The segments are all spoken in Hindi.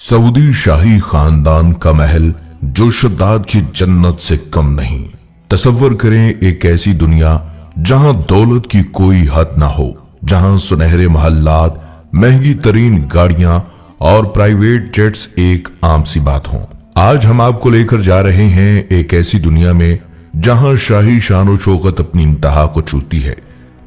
सऊदी शाही खानदान का महल जो शद्दाद की जन्नत से कम नहीं। तसव्वुर करें एक ऐसी दुनिया जहां दौलत की कोई हद ना हो, जहां सुनहरे महल्लात, महंगी तरीन गाड़ियां और प्राइवेट जेट्स एक आम सी बात हों। आज हम आपको लेकर जा रहे हैं एक ऐसी दुनिया में जहां शाही शान शौकत अपनी इंतहा को छूती है।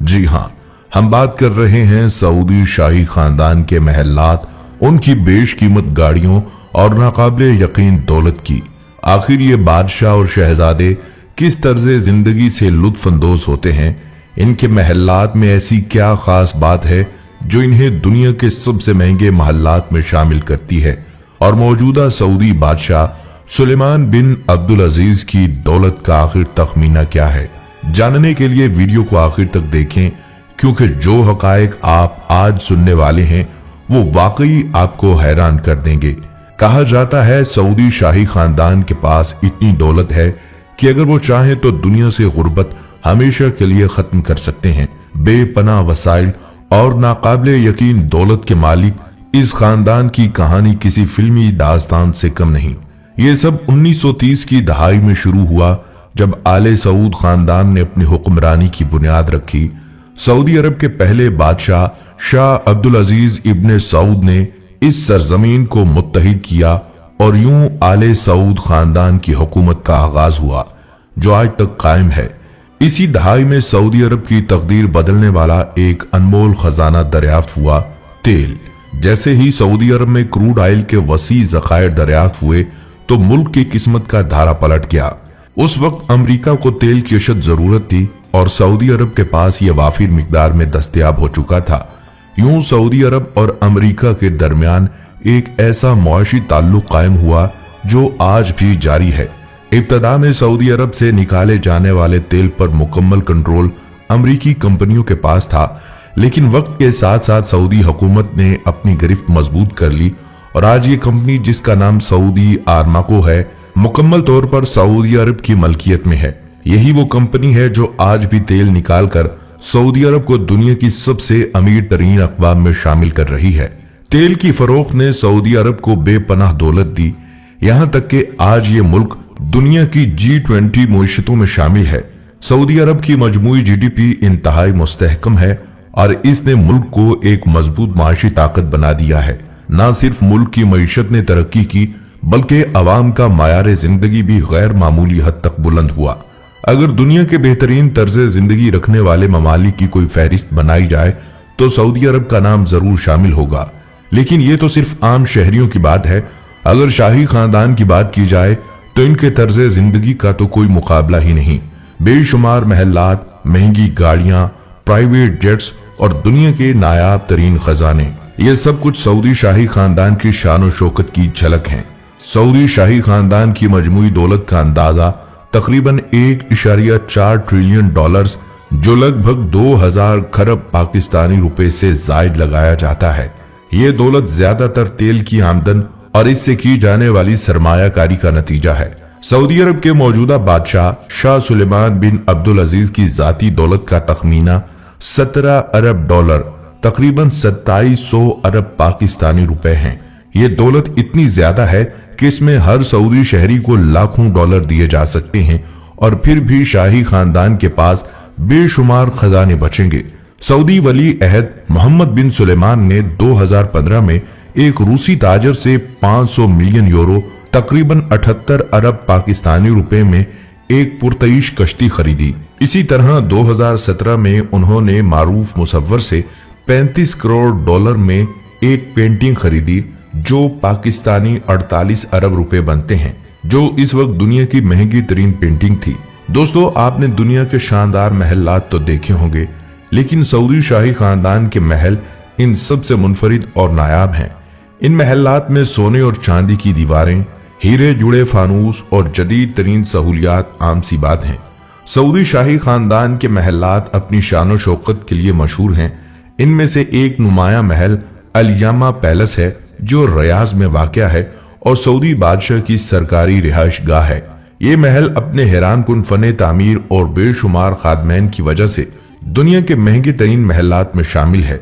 जी हां, हम बात कर रहे हैं सऊदी शाही खानदान के महल्लात, उनकी बेशकीमत गाड़ियों और नाकाबिले यकीन दौलत की। आखिर ये बादशाह और शहजादे किस तर्ज जिंदगी से लुत्फ अंदोज होते हैं? इनके महल्लात में ऐसी क्या खास बात है जो इन्हें दुनिया के सबसे महंगे महल्लात में शामिल करती है? और मौजूदा सऊदी बादशाह सुलेमान बिन अब्दुल अजीज की दौलत का आखिर तखमीना क्या है? जानने के लिए वीडियो को आखिर तक देखें, क्योंकि जो हकायक आप आज सुनने वाले हैं वो वाकई आपको हैरान कर देंगे। कहा जाता है सऊदी शाही खानदान के पास इतनी दौलत है कि अगर वो चाहें तो दुनिया से गुर्बत हमेशा के लिए खत्म कर सकते हैं। बेपनाह वसाइल और नाकाबिले यकीन दौलत के मालिक इस खानदान की कहानी किसी फिल्मी दास्तान से कम नहीं। ये सब 1930 की दहाई में शुरू हुआ, जब आले सऊद खानदान ने अपनी हुक्मरानी की बुनियाद रखी। सऊदी अरब के पहले बादशाह शाह अब्दुल अजीज इब्ने सऊद ने इस सरजमीन को मुत्तहिद किया और यूं आले सऊद खानदान की हुकूमत का आगाज हुआ, जो आज तक कायम है। इसी दहाई में सऊदी अरब की तकदीर बदलने वाला एक अनमोल खजाना दरियाफ्त हुआ, तेल। जैसे ही सऊदी अरब में क्रूड ऑयल के वसी ज़खायर दरियाफ्त हुए तो मुल्क की किस्मत का धारा पलट गया। उस वक्त अमेरिका को तेल की अशद जरूरत थी और सऊदी अरब के पास यह वाफिर मिकदार में दस्तयाब हो चुका था। यूं सऊदी अरब और अमेरिका के दरमियान एक ऐसा मुआशी ताल्लुक कायम हुआ जो आज भी जारी है। इब्तदा में सऊदी अरब से निकाले जाने वाले तेल पर मुकम्मल कंट्रोल अमेरिकी कंपनियों के पास था, लेकिन वक्त के साथ साथ सऊदी हुकूमत ने अपनी गिरफ्त मजबूत कर ली और आज ये कंपनी, जिसका नाम सऊदी आरमाको है, मुकम्मल तौर पर सऊदी अरब की मलकियत में है। यही वो कंपनी है जो आज भी तेल निकालकर सऊदी अरब को दुनिया की सबसे अमीर तरीन अक़वाम में शामिल कर रही है। तेल की फरोख्त ने सऊदी अरब को बेपनाह दौलत दी, यहां तक कि आज ये मुल्क दुनिया की G20 मुईशतों में शामिल है। सऊदी अरब की मजमूई GDP इंतहाई मुस्तहकम है और इसने मुल्क को एक मजबूत माशी ताकत बना दिया है। न सिर्फ मुल्क की मईशत ने तरक्की की, बल्कि अवाम का मायार जिंदगी भी गैर मामूली हद तक बुलंद हुआ। अगर दुनिया के बेहतरीन तर्ज जिंदगी रखने वाले ममालिक की कोई फहरिस्त बनाई जाए तो सऊदी अरब का नाम जरूर शामिल होगा। लेकिन ये तो सिर्फ आम शहरियों की बात है। अगर शाही खानदान की बात की जाए तो इनके तर्ज जिंदगी का तो कोई मुकाबला ही नहीं। बेशुमार महल्लात, महंगी गाड़ियां, प्राइवेट जेट्स और दुनिया के नायाब तरीन खजाने, ये सब कुछ सऊदी शाही खानदान की शान और शौकत की झलक है। सऊदी शाही खानदान की मजमूई दौलत का अंदाजा तकरीबन 1.4 ट्रिलियन डॉलर्स, जो लगभग 2000 खरब पाकिस्तानी रुपए से जायद लगाया जाता है। ये दौलत ज्यादातर तेल की आमदन और इससे की जाने वाली सरमायाकारी का नतीजा है। सऊदी अरब के मौजूदा बादशाह शाह सुलेमान बिन अब्दुल अजीज की जाती दौलत का तखमीना 17 अरब डॉलर, तकरीबन 2700 अरब पाकिस्तानी रुपए हैं। ये दौलत इतनी ज्यादा है कि इसमें हर सऊदी शहरी को लाखों डॉलर दिए जा सकते हैं और फिर भी शाही खानदान के पास बेशुमार खजाने बचेंगे। सऊदी वली अहद मोहम्मद बिन सुलेमान ने 2015 में एक रूसी ताजर से 500 मिलियन यूरो, तकरीबन 78 अरब पाकिस्तानी रुपए में एक पुरतईश कश्ती खरीदी। इसी तरह 2017 में उन्होंने मारूफ मुसव्वर से 35 करोड़ डॉलर में एक पेंटिंग खरीदी, जो पाकिस्तानी 48 अरब रुपए बनते हैं, जो इस वक्त दुनिया की महंगी तरीन पेंटिंग थी। दोस्तों, आपने दुनिया के शानदार महल्लात तो देखे होंगे, लेकिन सऊदी शाही खानदान के महल इन सबसे मुनफरिद और नायाब हैं। इन महल्लात में सोने और चांदी की दीवारें, हीरे जुड़े फानूस और जदीद तरीन सहूलियात आम सी बात हैं। सऊदी शाही खानदान के महल्लात अपनी शान और शौकत के लिए मशहूर हैं। इनमें से एक नुमाया महल अल-यामा पैलेस है, जो रियाज में वाक़या है और सऊदी बादशाह की सरकारी रिहाइश गाह है। ये महल अपने हैरान कुन फने तामीर और बेशुमार खादमैन की वजह से दुनिया के महंगे तरीन महल्लात में शामिल है।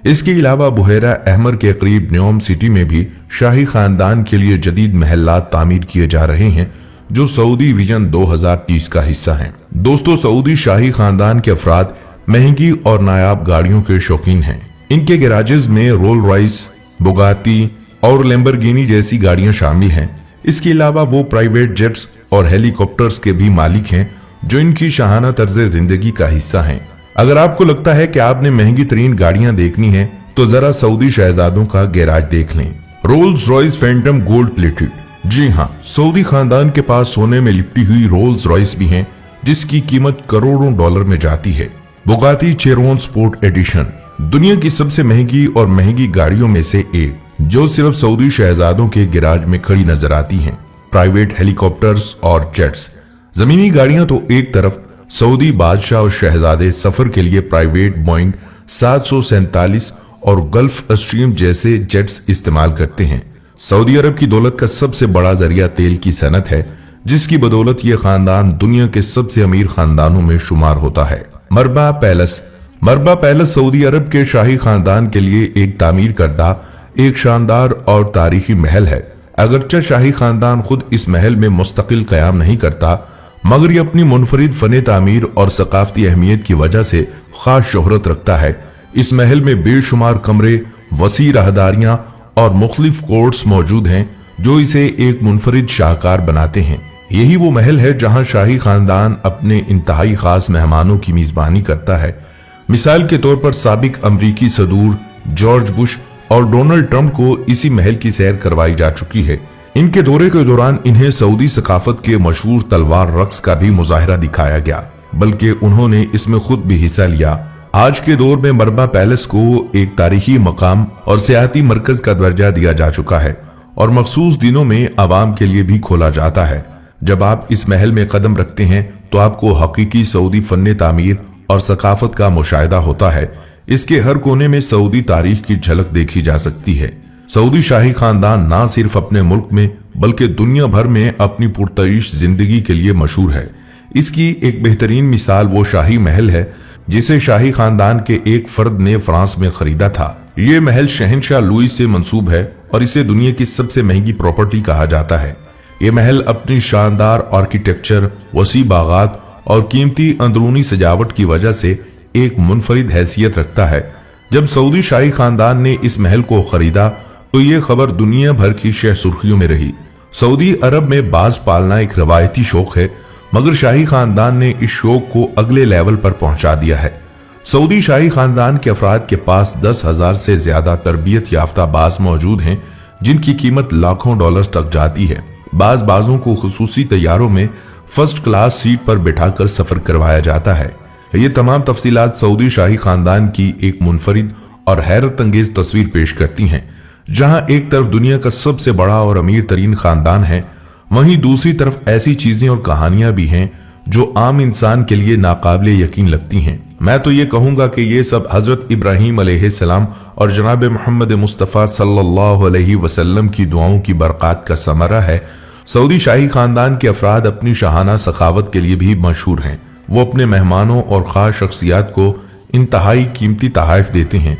इसके अलावा बुहेरा अहमर के करीब न्योम सिटी में भी शाही खानदान के लिए जदीद महल्लात तामीर किए जा रहे हैं, जो सऊदी विजन 2030 का हिस्सा हैं। दोस्तों, सऊदी शाही खानदान के अफराद महंगी और नायाब गाड़ियों के शौकीन हैं। इनके गैराजेस में रोल रॉयस, बुगाती और लैम्बोर्गिनी जैसी गाड़ियां शामिल हैं। इसके अलावा वो प्राइवेट जेट्स और हेलीकॉप्टर्स के भी मालिक हैं, जो इनकी शाहाना तर्ज जिंदगी का हिस्सा हैं। अगर आपको लगता है कि आपने महंगी तरीन गाड़ियां देखनी है, तो जरा सऊदी शहजादों का गैराज देख लें। Rolls Royce Phantom gold plated. जी हाँ, सऊदी खानदान के पास सोने में लिपटी हुई रोल्स रॉयस भी हैं, जिसकी कीमत करोड़ों डॉलर में जाती है। बुगाती चेरोन स्पोर्ट एडिशन दुनिया की सबसे महंगी और महंगी गाड़ियों में से एक, जो सिर्फ सऊदी शहजादों के गैराज में खड़ी नजर आती हैं। प्राइवेट हेलीकॉप्टर्स और जेट्स। जमीनी गाड़ियां तो एक तरफ, सऊदी बादशाह और शहजादे सफर के लिए प्राइवेट बोइंग 747 और गल्फ स्ट्रीम जैसे जेट्स इस्तेमाल करते हैं। सऊदी अरब की दौलत का सबसे बड़ा जरिया तेल की सनत है, जिसकी बदौलत ये खानदान दुनिया के सबसे अमीर खानदानों में शुमार होता है। मरबा पैलेस। मरबा पैलेस सऊदी अरब के शाही खानदान के लिए एक तामीर करदा एक शानदार और तारीखी महल है। अगरचे शाही खानदान खुद इस महल में मुस्तकिल कयाम नहीं करता, मगर ये अपनी मुनफरिद फन तामीर और सकाफती अहमियत की वजह से खास शोहरत रखता है। इस महल में बेशुमार कमरे, वसी राहदारियां और मुख्तलिफ कोर्ट्स मौजूद हैं, जो इसे एक मुनफरिद शाहकार बनाते हैं। यही वो महल है जहां शाही खानदान अपने इंतहाई खास मेहमानों की मेजबानी करता है। मिसाल के तौर पर साबिक अमरीकी सदूर जॉर्ज बुश और डोनाल्ड ट्रंप को इसी महल की सैर करवाई जा चुकी है। इनके दौरे के दौरान इन्हें सऊदी सकाफत के मशहूर तलवार रक्स का भी मुजाहिरा दिखाया गया, बल्कि उन्होंने इसमें खुद भी हिस्सा लिया। आज के दौर में मरबा पैलेस को एक तारीखी मकाम और सियाहती मरकज का दर्जा दिया जा चुका है और मखसूस दिनों में आवाम के लिए भी खोला जाता है। जब आप इस महल में कदम रखते हैं तो आपको हकीकी सऊदी फन तामीर और सकाफत का मुशाहिदा होता है। इसके हर कोने में सऊदी तारीख की झलक देखी जा सकती है। सऊदी शाही खानदान ना सिर्फ अपने मुल्क में बल्कि दुनिया भर में अपनी पुरतईश जिंदगी के लिए मशहूर है। इसकी एक बेहतरीन मिसाल वो शाही महल है जिसे शाही खानदान के एक फर्द ने फ्रांस में खरीदा था। ये महल शहंशाह लुईस से मंसूब है और इसे दुनिया की सबसे महंगी प्रॉपर्टी कहा जाता है। ये महल अपनी शानदार आर्किटेक्चर, वसी बागात और कीमती अंदरूनी सजावट की वजह से एक मुनफरिद हैसियत रखता है। जब सऊदी शाही खानदान ने इस महल को खरीदा तो ये खबर दुनिया भर की शह सुर्खियों में रही। सऊदी अरब में बाज पालना एक रवायती शौक है, मगर शाही खानदान ने इस शौक को अगले लेवल पर पहुंचा दिया है। सऊदी शाही खानदान के अफराद के पास 10,000 से ज्यादा तरबियत याफ्ता बाज मौजूद हैं, जिनकी कीमत लाखों डॉलर्स तक जाती है। बाजों को खुसूसी तैयारों में फर्स्ट क्लास सीट पर बिठाकर सफर करवाया जाता है। ये तमाम तफसीलात सऊदी शाही खानदान की एक मुनफरिद और हैरत अंगेज तस्वीर पेश करती हैं, जहां एक तरफ दुनिया का सबसे बड़ा और अमीर तरीन खानदान है, वहीं दूसरी तरफ ऐसी चीजें और कहानियां भी हैं जो आम इंसान के लिए नाकाबिले यकीन लगती हैं। मैं तो ये कहूंगा कि ये सब हजरत इब्राहीम अलैहिस्सलाम और जनाब मोहम्मद मुस्तफ़ा सल्लल्लाहु अलैहि वसल्लम की दुआओं की बरक़ात का समरा है। सऊदी शाही खानदान के अफराद अपनी शाहाना सखावत के लिए भी मशहूर हैं। वो अपने मेहमानों और खास शख्सियात को इंतहाई कीमती तोहफे देते हैं।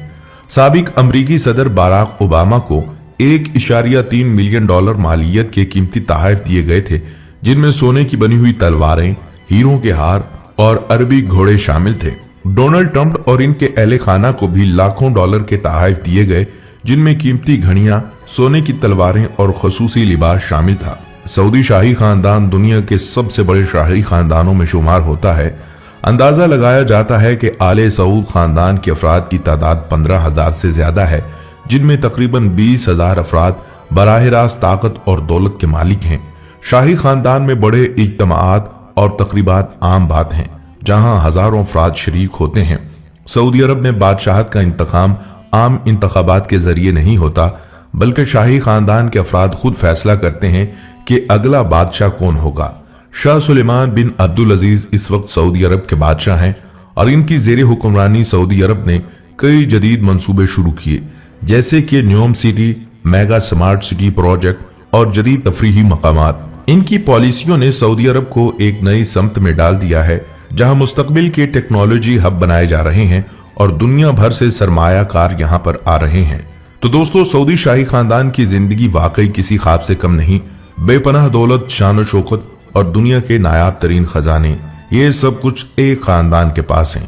साबिक अमरीकी सदर बाराक ओबामा को 1.3 मिलियन डॉलर मालियत के कीमती तोहफे दिए गए थे, जिनमें सोने की बनी हुई तलवारें, हीरों के हार और अरबी घोड़े शामिल थे। डोनाल्ड ट्रंप और इनके अहले खाना को भी लाखों डॉलर के तोहफे दिए गए, जिनमें कीमती घड़ियां, सोने की तलवारें और खसूसी लिबास शामिल था। सऊदी शाही खानदान दुनिया के सबसे बड़े शाही खानदानों में शुमार होता है। अंदाजा लगाया जाता है कि आले सऊद खानदान के अफराद की तादाद 15,000 से ज्यादा है, जिनमें तकरीबन 20,000 अफराद बराह रास्त ताकत और दौलत के मालिक हैं। शाही खानदान में बड़े इज्तिमाआत और तकरीबात आम बात हैं, जहां हजारों अफराद शरीक होते हैं। सऊदी अरब में बादशाहत का इंतखाम आम इंतखाबात के जरिए नहीं होता, बल्कि शाही खानदान के अफराद खुद फैसला करते हैं कि अगला बादशाह कौन होगा। शाह सुलेमान बिन अब्दुल अजीज इस वक्त सऊदी अरब के बादशाह हैं और इनकी जेर हुक्मरानी सऊदी अरब ने कई जदीद मंसूबे शुरू किए, जैसे कि Neom city, mega smart city project और जदीद तफरीही मकामात। इनकी पॉलिसियों ने सऊदी अरब को एक नई समत में डाल दिया है, जहां मुस्तकबिल के टेक्नोलॉजी हब बनाए जा रहे हैं और दुनिया भर से सरमायाकार यहाँ पर आ रहे हैं। तो दोस्तों, सऊदी शाही खानदान की जिंदगी वाकई किसी ख्वाब से कम नहीं। बेपनाह दौलत, शान शौकत और दुनिया के नायाब तरीन खजाने, ये सब कुछ एक खानदान के पास है।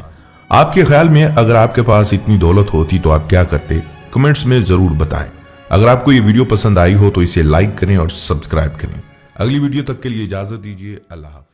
आपके ख्याल में अगर आपके पास इतनी दौलत होती तो आप क्या करते? कमेंट्स में जरूर बताएं। अगर आपको ये वीडियो पसंद आई हो तो इसे लाइक करें और सब्सक्राइब करें। अगली वीडियो तक के लिए इजाजत दीजिए। अल्लाह हाफ़िज़।